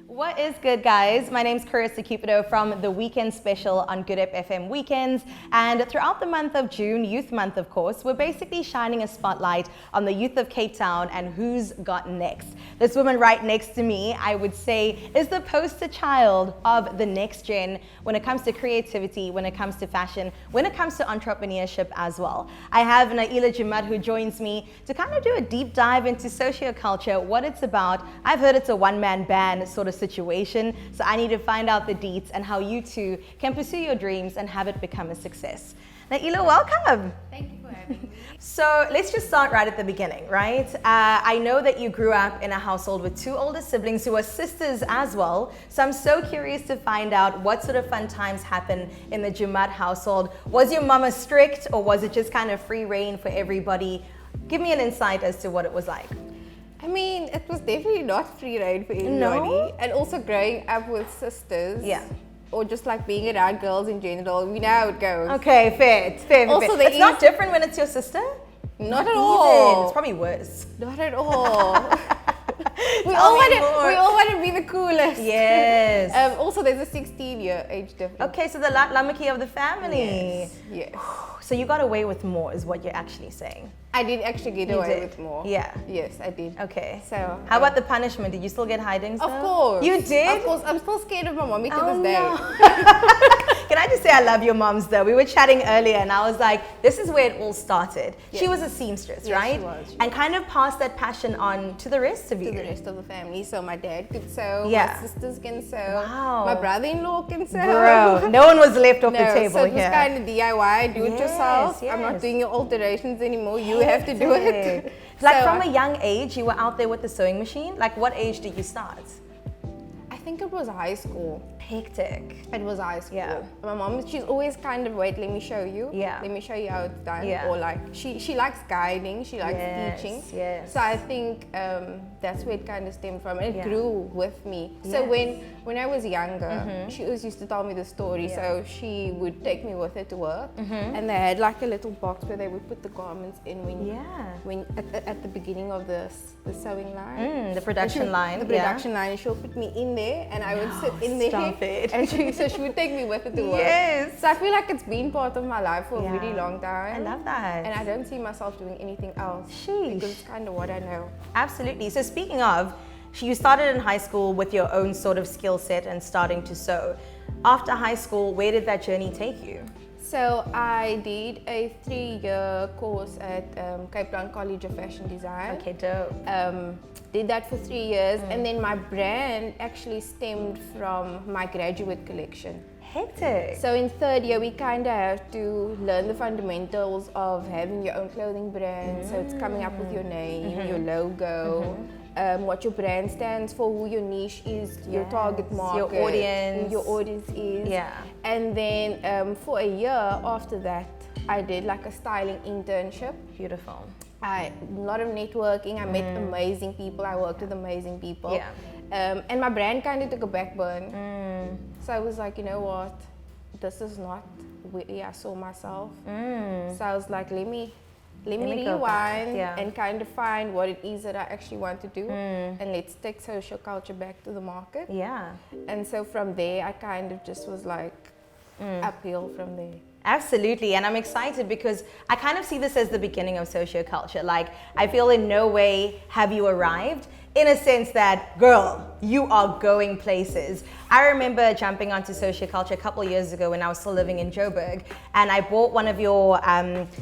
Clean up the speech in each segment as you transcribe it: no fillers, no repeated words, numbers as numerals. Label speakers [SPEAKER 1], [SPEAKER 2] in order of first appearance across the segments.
[SPEAKER 1] What is good, guys? My name's Carissa Cupido from the Weekend Special on Good FM Weekends. And throughout the month of June, Youth Month, of course, we're basically shining a spotlight on the youth of Cape Town and who's got next. This woman right next to me, I would say, is the poster child of the next gen when it comes to creativity, when it comes to fashion, when it comes to entrepreneurship as well. I have Naeelah Jumat who joins me to kind of do a deep dive into socioculture, what it's about. I've heard it's a one-man band sort of situation, so I need to find out the deets and how you two can pursue your dreams and have it become a success. Naeelah, welcome.
[SPEAKER 2] Thank you for having me.
[SPEAKER 1] So let's just start right at the beginning, right? I know that you grew up in a household with two older siblings who are sisters as well. So I'm so curious to find out what sort of fun times happen in the Jumat household. Was your mama strict, or was it just kind of free reign for everybody? Give me an insight as to what it was like.
[SPEAKER 2] I mean, it was definitely not free reign for anybody.
[SPEAKER 1] No?
[SPEAKER 2] And also growing up with sisters.
[SPEAKER 1] Yeah.
[SPEAKER 2] Or just like being around girls in general, we know how it goes.
[SPEAKER 1] Okay, fair.
[SPEAKER 2] Also,
[SPEAKER 1] it's not different when it's your sister?
[SPEAKER 2] Not at all.
[SPEAKER 1] It's probably worse.
[SPEAKER 2] Not at all. we all want to be the coolest.
[SPEAKER 1] Yes.
[SPEAKER 2] Also, there's a 16-year age difference.
[SPEAKER 1] Okay, so the lamaki of the family.
[SPEAKER 2] Yes.
[SPEAKER 1] So you got away with more is what you're actually saying.
[SPEAKER 2] I did actually get away with more.
[SPEAKER 1] Yeah.
[SPEAKER 2] Yes, I did.
[SPEAKER 1] Okay.
[SPEAKER 2] So
[SPEAKER 1] how about the punishment? Did you still get hidings?
[SPEAKER 2] Of course.
[SPEAKER 1] You did?
[SPEAKER 2] Of course. I'm still scared of my mommy to
[SPEAKER 1] Oh,
[SPEAKER 2] this day.
[SPEAKER 1] no. Can I just say I love your moms though? We were chatting earlier and I was like, this is where it all started.
[SPEAKER 2] Yes.
[SPEAKER 1] She was a seamstress,
[SPEAKER 2] Yes,
[SPEAKER 1] right?
[SPEAKER 2] she was.
[SPEAKER 1] And kind of passed that passion on to the rest of you.
[SPEAKER 2] To the rest of the family. So my dad could sew,
[SPEAKER 1] Yeah.
[SPEAKER 2] my sisters can sew,
[SPEAKER 1] Wow.
[SPEAKER 2] my brother-in-law can sew.
[SPEAKER 1] Bro, no one was left off the table
[SPEAKER 2] so it was
[SPEAKER 1] here.
[SPEAKER 2] kind of DIY, do it yourself.
[SPEAKER 1] Yes.
[SPEAKER 2] I'm not doing your alterations anymore. You have to do it.
[SPEAKER 1] Like
[SPEAKER 2] So
[SPEAKER 1] from a young age, you were out there with the sewing machine. Like what age did you start?
[SPEAKER 2] I think it was high school.
[SPEAKER 1] Hectic.
[SPEAKER 2] It was high school.
[SPEAKER 1] Yeah.
[SPEAKER 2] My mom, she's always kind of, wait, let me show you.
[SPEAKER 1] Yeah.
[SPEAKER 2] Let me show you how it's done.
[SPEAKER 1] Yeah.
[SPEAKER 2] Or like, she likes guiding, she likes teaching.
[SPEAKER 1] Yes.
[SPEAKER 2] So I think that's where it kind of stemmed from. And it grew with me. So
[SPEAKER 1] Yes.
[SPEAKER 2] when I was younger, she always used to tell me the story.
[SPEAKER 1] Yeah.
[SPEAKER 2] So she would take me with her to work. And they had like a little box where they would put the garments in when at the beginning of the sewing line.
[SPEAKER 1] The production line.
[SPEAKER 2] The production line. And she'll put me in there and I would sit in there.
[SPEAKER 1] Stop it.
[SPEAKER 2] And so she would take me with her to work.
[SPEAKER 1] Yes.
[SPEAKER 2] So I feel like it's been part of my life for a really long time.
[SPEAKER 1] I love that.
[SPEAKER 2] And I don't see myself doing anything else.
[SPEAKER 1] Sheesh.
[SPEAKER 2] Because it's kind of what I know.
[SPEAKER 1] Absolutely. So speaking of, you started in high school with your own sort of skill set and starting to sew. After high school, where did that journey take you?
[SPEAKER 2] So I did a 3-year course at Cape Town College of Fashion Design.
[SPEAKER 1] Okay, dope.
[SPEAKER 2] Did that for 3 years, and then my brand actually stemmed from my graduate collection.
[SPEAKER 1] Hectic.
[SPEAKER 2] So in 3rd year, we kind of have to learn the fundamentals of having your own clothing brand. So it's coming up with your name, your logo, what your brand stands for, who your niche is, your target market,
[SPEAKER 1] your
[SPEAKER 2] who your audience is.
[SPEAKER 1] Yeah.
[SPEAKER 2] And then for a year after that, I did like a styling internship.
[SPEAKER 1] Beautiful.
[SPEAKER 2] A lot of networking. I met amazing people. I worked with amazing people.
[SPEAKER 1] Yeah.
[SPEAKER 2] And my brand kind of took a backburn. So I was like, you know what? This is not where I saw myself. So I was like, let me rewind and kind of find what it is that I actually want to do. And let's take social culture back to the market.
[SPEAKER 1] Yeah.
[SPEAKER 2] And so from there, I kind of just was like uphill from there.
[SPEAKER 1] Absolutely, and I'm excited because I kind of see this as the beginning of socioculture. Like, I feel in no way have you arrived, in a sense that, girl, you are going places. I remember jumping onto socioculture a couple of years ago when I was still living in Joburg, and I bought one of your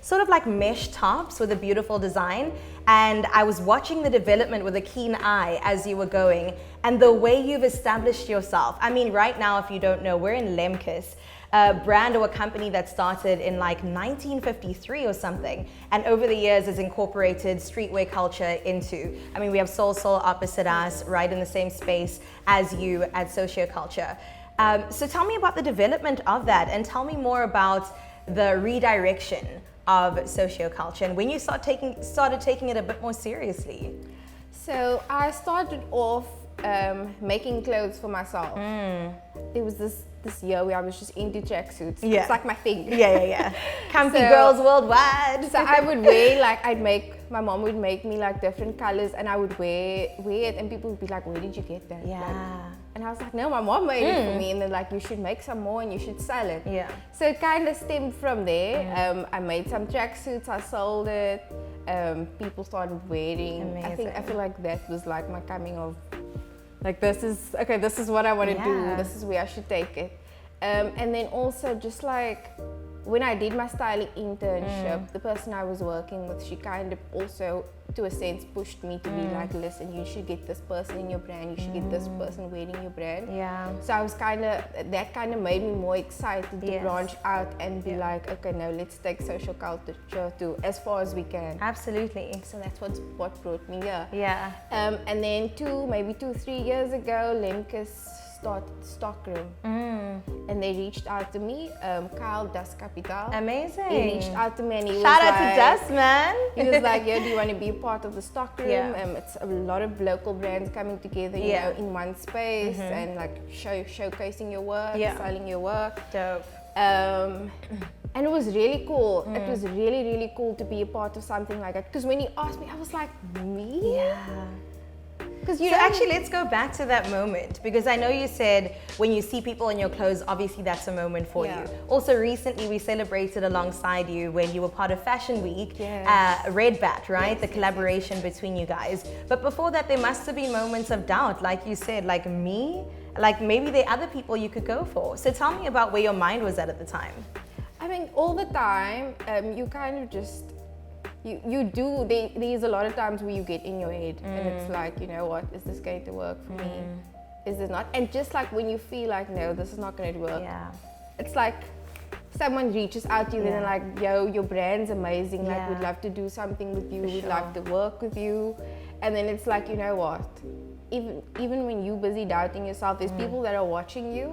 [SPEAKER 1] sort of like mesh tops with a beautiful design, and I was watching the development with a keen eye as you were going, and the way you've established yourself. I mean, right now, if you don't know, we're in Lemkus, a brand or a company that started in like 1953 or something, and over the years has incorporated streetwear culture into. I mean, we have Soul opposite us, right in the same space as you at Socioculture. So tell me about the development of that, and tell me more about the redirection of Socioculture and when you started taking it a bit more seriously.
[SPEAKER 2] So I started off making clothes for myself. There was this year where I was just into tracksuits. It's like my thing.
[SPEAKER 1] Yeah. Comfy girls worldwide.
[SPEAKER 2] So I would wear, like, I'd make my mom would make me like different colors, and I would wear it, and people would be like, where did you get that?
[SPEAKER 1] Yeah.
[SPEAKER 2] Like, and I was like, no, my mom made it for me, and then like, you should make some more and you should sell it.
[SPEAKER 1] Yeah.
[SPEAKER 2] So it kind of stemmed from there. I made some tracksuits, I sold it. People started wearing.
[SPEAKER 1] Amazing.
[SPEAKER 2] I feel like that was like my coming of, like, this is what I want to do. This is where I should take it. And then also just like, when I did my styling internship, the person I was working with, she kind of also, to a sense, pushed me to be like, listen, you should get this person in your brand, you should get this person wearing your brand.
[SPEAKER 1] Yeah.
[SPEAKER 2] So I was that kind of made me more excited to branch out and be like, okay, no, let's take social culture to as far as we can.
[SPEAKER 1] Absolutely.
[SPEAKER 2] So that's what brought me here.
[SPEAKER 1] Yeah.
[SPEAKER 2] And then 3 years ago, Lemkus started Stockroom, and they reached out to me. Carissa Cupido.
[SPEAKER 1] Amazing.
[SPEAKER 2] He reached out to me, and he
[SPEAKER 1] Shout
[SPEAKER 2] was
[SPEAKER 1] out
[SPEAKER 2] like,
[SPEAKER 1] to Dust, man.
[SPEAKER 2] he was like, "Yo, do you want to be a part of the Stockroom?"
[SPEAKER 1] Yeah.
[SPEAKER 2] It's a lot of local brands coming together, you know, in one space, and like showcasing your work, selling your work.
[SPEAKER 1] Dope.
[SPEAKER 2] And it was really cool. It was really, really cool to be a part of something like that. Because when he asked me, I was like, me?
[SPEAKER 1] Yeah.
[SPEAKER 2] Because
[SPEAKER 1] So actually, let's go back to that moment, because I know you said when you see people in your clothes, obviously that's a moment for you. Also, recently we celebrated alongside you when you were part of Fashion Week, Red Bat, right? The collaboration between you guys. But before that, there must have been moments of doubt, like you said, like me, like maybe there are other people you could go for. So tell me about where your mind was at the time.
[SPEAKER 2] I mean, all the time, you kind of just, there's a lot of times where you get in your head and it's like, you know what, is this going to work for me? Is it not? And just like when you feel like, no, this is not going to work.
[SPEAKER 1] Yeah.
[SPEAKER 2] It's like someone reaches out to you and they're like, yo, your brand's amazing. Like, we'd love to do something with you. We'd love to work with you. And then it's like, you know what? Even when you're busy doubting yourself, there's people that are watching you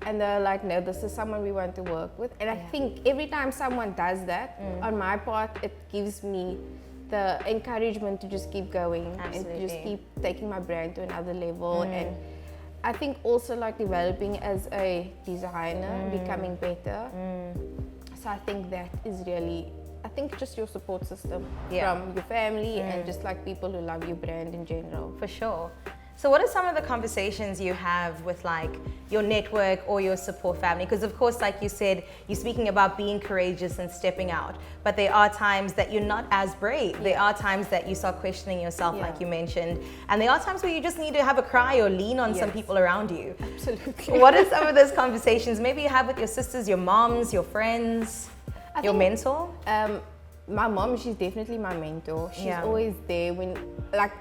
[SPEAKER 2] and they're like, no, this is someone we want to work with. And I think every time someone does that, on my part, it gives me the encouragement to just keep going and to just keep taking my brand to another level. And I think also like developing as a designer, becoming better. So I think that is really, I think just your support system from your family and just like people who love your brand in general.
[SPEAKER 1] For sure. So what are some of the conversations you have with like your network or your support family? Because of course, like you said, you're speaking about being courageous and stepping out, but there are times that you're not as brave. There are times that you start questioning yourself, like you mentioned. And there are times where you just need to have a cry or lean on some people around you.
[SPEAKER 2] Absolutely.
[SPEAKER 1] What are some of those conversations maybe you have with your sisters, your moms, your friends, your mentor?
[SPEAKER 2] My mom, she's definitely my mentor. She's always there when, like,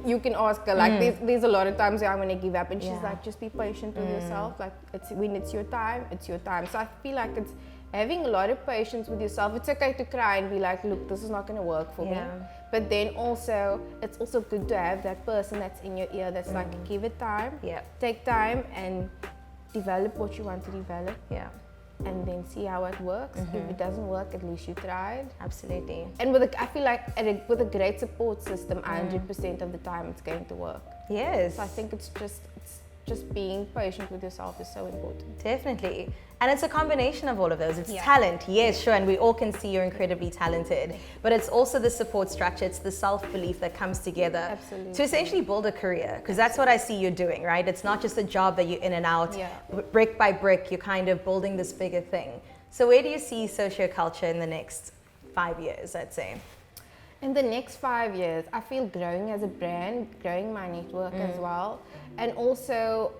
[SPEAKER 2] you can ask her, like, there's a lot of times where I want to give up and she's like, just be patient with yourself. Like, when it's your time, it's your time. So I feel like it's having a lot of patience with yourself. It's okay to cry and be like, look, this is not going to work for me. But then also, it's also good to have that person that's in your ear that's like, give it time, take time and develop what you want to develop. And then see how it works. If it doesn't work, at least you tried.
[SPEAKER 1] Absolutely.
[SPEAKER 2] And I feel like with a great support system, 100% of the time it's going to work.
[SPEAKER 1] Yes.
[SPEAKER 2] So I think it's just being patient with yourself is so important.
[SPEAKER 1] Definitely. And it's a combination of all of those. It's talent, yes, sure, and we all can see you're incredibly talented. But it's also the support structure, it's the self-belief that comes together to essentially build a career. Because that's what I see you doing, right? It's not just a job that you're in and out. Brick by brick, you're kind of building this bigger thing. So where do you see Socioculture in the next 5 years, I'd say?
[SPEAKER 2] In the next 5 years, I feel growing as a brand, growing my network as well, and also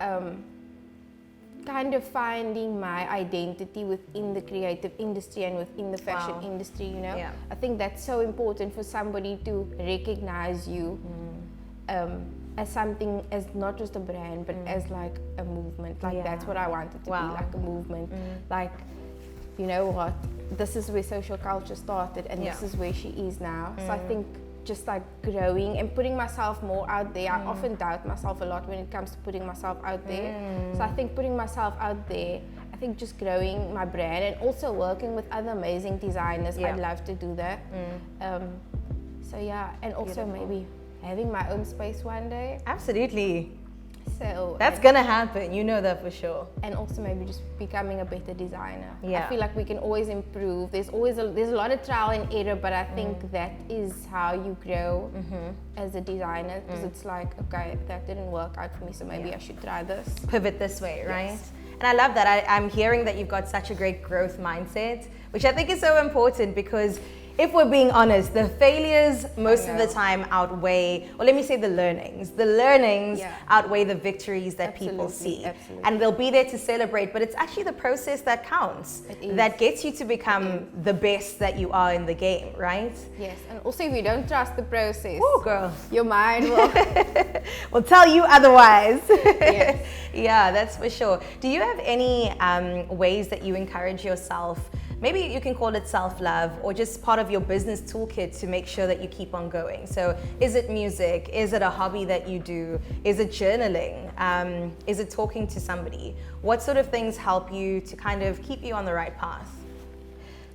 [SPEAKER 2] kind of finding my identity within the creative industry and within the fashion industry, you know? I think that's so important for somebody to recognize you as something, as not just a brand, but as like a movement. Like that's what I wanted to be, like a movement. Like, you know what, this is where Socioculture started and this is where she is now. So I think just like growing and putting myself more out there. I often doubt myself a lot when it comes to putting myself out there. So I think putting myself out there, I think just growing my brand and also working with other amazing designers. I'd love to do that. So yeah, and also maybe having my own space one day.
[SPEAKER 1] Absolutely.
[SPEAKER 2] So
[SPEAKER 1] that's gonna happen, you know that for sure.
[SPEAKER 2] And also maybe just becoming a better designer.
[SPEAKER 1] Yeah.
[SPEAKER 2] I feel like we can always improve. There's a lot of trial and error, but I think that is how you grow as a designer, because it's like, okay, that didn't work out for me, so maybe I should try this.
[SPEAKER 1] Pivot this way, right?
[SPEAKER 2] Yes.
[SPEAKER 1] And I love that. I'm hearing that you've got such a great growth mindset, which I think is so important, because if we're being honest, the failures most of the time outweigh, or let me say the learnings. The learnings outweigh the victories that people see.
[SPEAKER 2] Absolutely.
[SPEAKER 1] And they'll be there to celebrate, but it's actually the process that counts, that gets you to become the best that you are in the game, right?
[SPEAKER 2] Yes, and also if you don't trust the process,
[SPEAKER 1] oh girl,
[SPEAKER 2] your mind will
[SPEAKER 1] will tell you otherwise.
[SPEAKER 2] Yes.
[SPEAKER 1] Yeah, that's for sure. Do you have any ways that you encourage yourself? Maybe you can call it self-love, or just part of your business toolkit to make sure that you keep on going. So is it music? Is it a hobby that you do? Is it journaling? Is it talking to somebody? What sort of things help you to kind of keep you on the right path?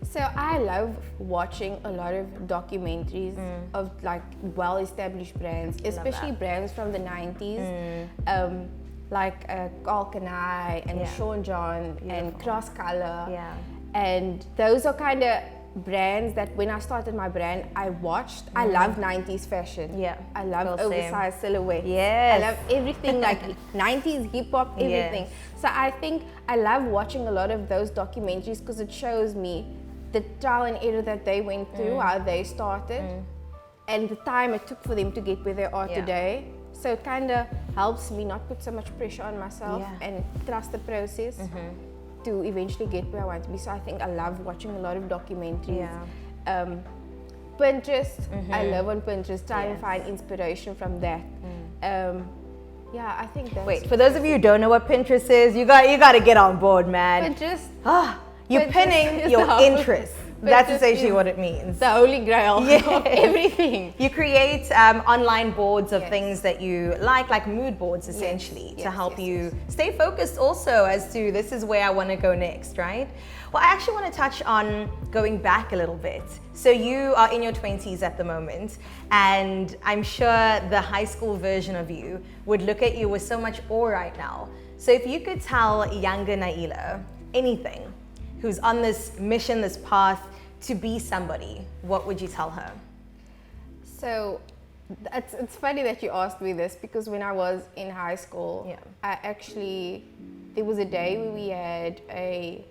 [SPEAKER 2] So I love watching a lot of documentaries of like well-established brands, especially brands from the 90s. Like Carl Kanai and Sean John and Cross Color.
[SPEAKER 1] Yeah.
[SPEAKER 2] And those are kind of brands that when I started my brand, I watched. I love 90s fashion.
[SPEAKER 1] Yeah.
[SPEAKER 2] I love oversized silhouettes.
[SPEAKER 1] Yes.
[SPEAKER 2] I love everything like 90s hip hop, everything.
[SPEAKER 1] Yes.
[SPEAKER 2] So I think I love watching a lot of those documentaries because it shows me the trial and error that they went through, how they started, and the time it took for them to get where they are today. So it kind of helps me not put so much pressure on myself and trust the process to eventually get where I want to be. So I think I love watching a lot of documentaries. Pinterest, I love on Pinterest, try and find inspiration from that. Yeah, I think that's...
[SPEAKER 1] Wait, for those of you who don't know what Pinterest is, you got to get on board, man.
[SPEAKER 2] Pinterest.
[SPEAKER 1] You're pinning your interests. That's essentially what it means.
[SPEAKER 2] The holy grail of everything.
[SPEAKER 1] You create online boards of things that you like mood boards essentially, to help you stay focused also as to this is where I want to go next, right? Well, I actually want to touch on going back a little bit. So you are in your 20s at the moment, and I'm sure the high school version of you would look at you with so much awe right now. So if you could tell younger Naeelah anything, who's on this mission, this path to be somebody, what would you tell her?
[SPEAKER 2] So it's funny that you asked me this, because when I was in high school, there was a day where we had a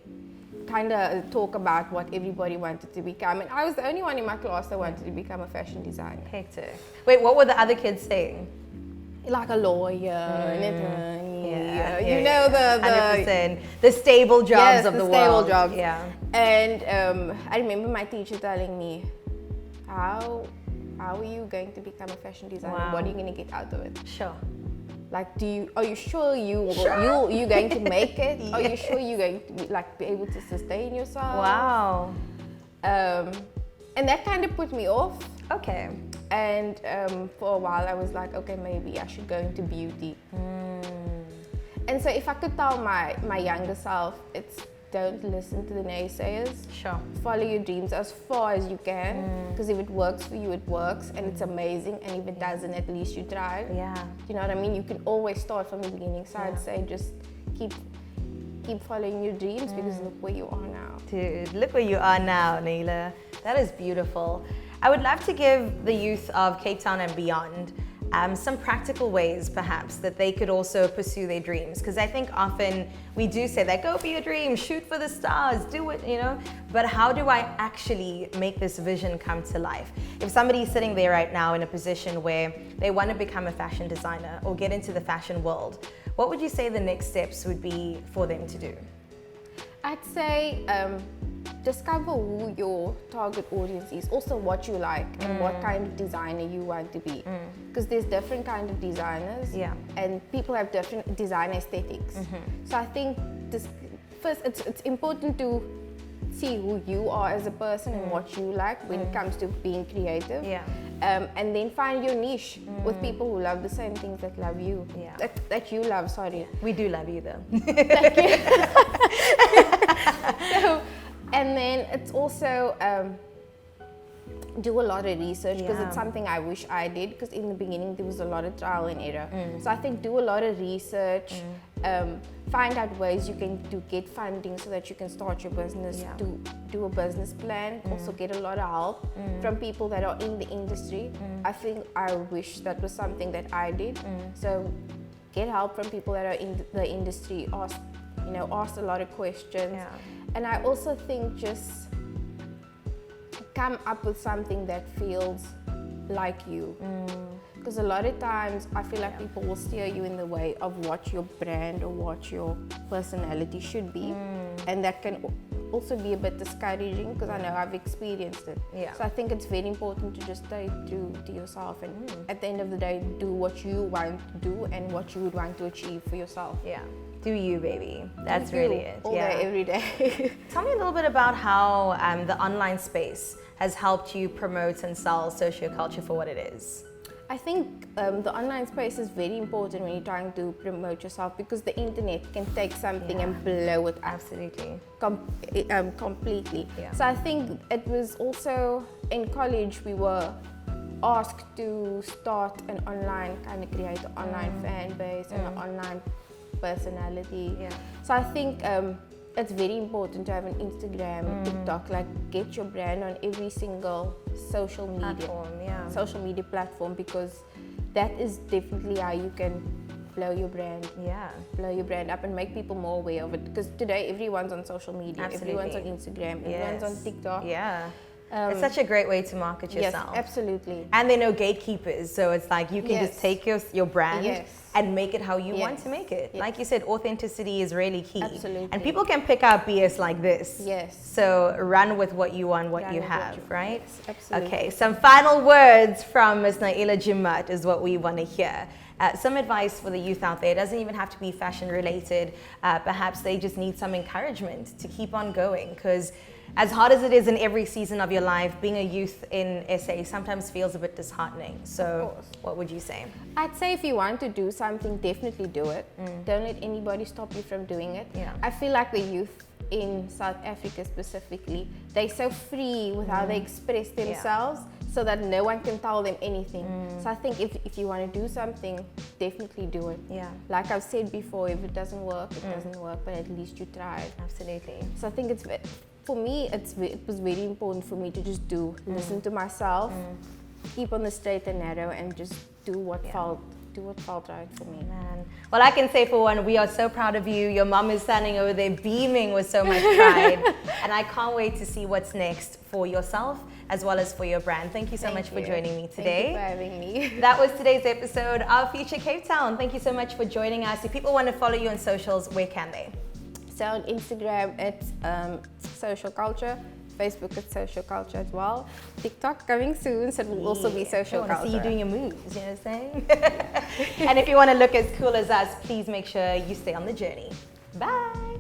[SPEAKER 2] kind of talk about what everybody wanted to become, and I was the only one in my class that wanted to become a fashion designer.
[SPEAKER 1] Hectic. Wait, what were the other kids saying?
[SPEAKER 2] Like a lawyer, an attorney, you know, the
[SPEAKER 1] 100%. The stable jobs of the world.
[SPEAKER 2] Stable jobs.
[SPEAKER 1] Yeah.
[SPEAKER 2] And I remember my teacher telling me, how are you going to become a fashion designer?
[SPEAKER 1] Wow.
[SPEAKER 2] What are you going to get out of it?
[SPEAKER 1] Sure.
[SPEAKER 2] Like, are you sure you're going to make it? Are you sure you're going to be able to sustain yourself?
[SPEAKER 1] Wow.
[SPEAKER 2] And that kind of put me off.
[SPEAKER 1] Okay.
[SPEAKER 2] And for a while I was like, okay, maybe I should go into beauty. And so if I could tell my younger self, it's don't listen to the naysayers.
[SPEAKER 1] Sure.
[SPEAKER 2] Follow your dreams as far as you can, because if it works for you, it works, and it's amazing. And if it doesn't, at least you tried.
[SPEAKER 1] Yeah.
[SPEAKER 2] You know what I mean? You can always start from the beginning. So I'd say just keep following your dreams, because look where you are now.
[SPEAKER 1] Dude, look where you are now, Naeelah. That is beautiful. I would love to give the youth of Cape Town and beyond some practical ways, perhaps, that they could also pursue their dreams. Because I think often we do say that, go for your dreams, shoot for the stars, do it, you know. But how do I actually make this vision come to life? If somebody's sitting there right now in a position where they want to become a fashion designer or get into the fashion world, what would you say the next steps would be for them to do?
[SPEAKER 2] I'd say discover who your target audience is, also what you like and what kind of designer you want to be, because there's different kind of designers, and people have different design aesthetics. So I think first it's important to see who you are as a person and what you like when it comes to being creative, and then find your niche with people who love the same things that love you, that you love. Sorry,
[SPEAKER 1] we do love you though.
[SPEAKER 2] Thank you. So, and then it's also do a lot of research, because it's something I wish I did, because in the beginning there was a lot of trial and error. So I think do a lot of research, find out ways you can get funding so that you can start your business, do a business plan, also get a lot of help from people that are in the industry. I think I wish that was something that I did. So get help from people that are in the industry, ask a lot of questions. And I also think just come up with something that feels like you. Because a lot of times I feel like people will steer you in the way of what your brand or what your personality should be. And that can also be a bit discouraging, because I know I've experienced it. So I think it's very important to just stay true to yourself, and at the end of the day, do what you want to do and what you would want to achieve for yourself.
[SPEAKER 1] Do you, baby. That's really it.
[SPEAKER 2] All day, every day.
[SPEAKER 1] Tell me a little bit about how the online space has helped you promote and sell Socioculture for what it is.
[SPEAKER 2] I think the online space is very important when you're trying to promote yourself, because the internet can take something and blow it up.
[SPEAKER 1] Absolutely.
[SPEAKER 2] Completely. So I think it was also in college we were asked to start an online, kind of create an online fan base and an online personality. So I think it's very important to have an Instagram, TikTok, like get your brand on every single social media platform, because that is definitely how you can blow your brand up and make people more aware of it. Because today everyone's on social media, everyone's on Instagram, everyone's on TikTok.
[SPEAKER 1] It's such a great way to market yourself.
[SPEAKER 2] Yes, absolutely.
[SPEAKER 1] And they know gatekeepers, so it's like you can just take your brand and make it how you want to make it. Like you said, authenticity is really key.
[SPEAKER 2] Absolutely.
[SPEAKER 1] And people can pick out BS like this. So run with what you want, what you have, right?
[SPEAKER 2] Yes, absolutely.
[SPEAKER 1] Okay, some final words from Ms. Naeelah Jumat is what we want to hear. Some advice for the youth out there. It doesn't even have to be fashion related. Perhaps they just need some encouragement to keep on going, because as hard as it is in every season of your life, being a youth in SA sometimes feels a bit disheartening. So what would you say?
[SPEAKER 2] I'd say if you want to do something, definitely do it. Don't let anybody stop you from doing it. I feel like the youth in South Africa specifically, they're so free with how they express themselves, so that no one can tell them anything. So I think if you want to do something, definitely do it. Like I've said before, if it doesn't work, it doesn't work, but at least you tried.
[SPEAKER 1] Absolutely.
[SPEAKER 2] So I think for me, it was very important for me to just listen to myself, keep on the straight and narrow, and just do what felt right for me.
[SPEAKER 1] Man. Well, I can say for one, we are so proud of you. Your mom is standing over there beaming with so much pride. And I can't wait to see what's next for yourself as well as for your brand. Thank you so much for joining me today.
[SPEAKER 2] Thank you for having me.
[SPEAKER 1] That was today's episode of Future Cape Town. Thank you so much for joining us. If people want to follow you on socials, where can they?
[SPEAKER 2] So on Instagram, it's Socioculture. Facebook, it's Socioculture as well. TikTok coming soon, so it will also be Socioculture.
[SPEAKER 1] I want to see you doing your moves, you know what I'm saying? And if you want to look as cool as us, please make sure you stay on the journey. Bye.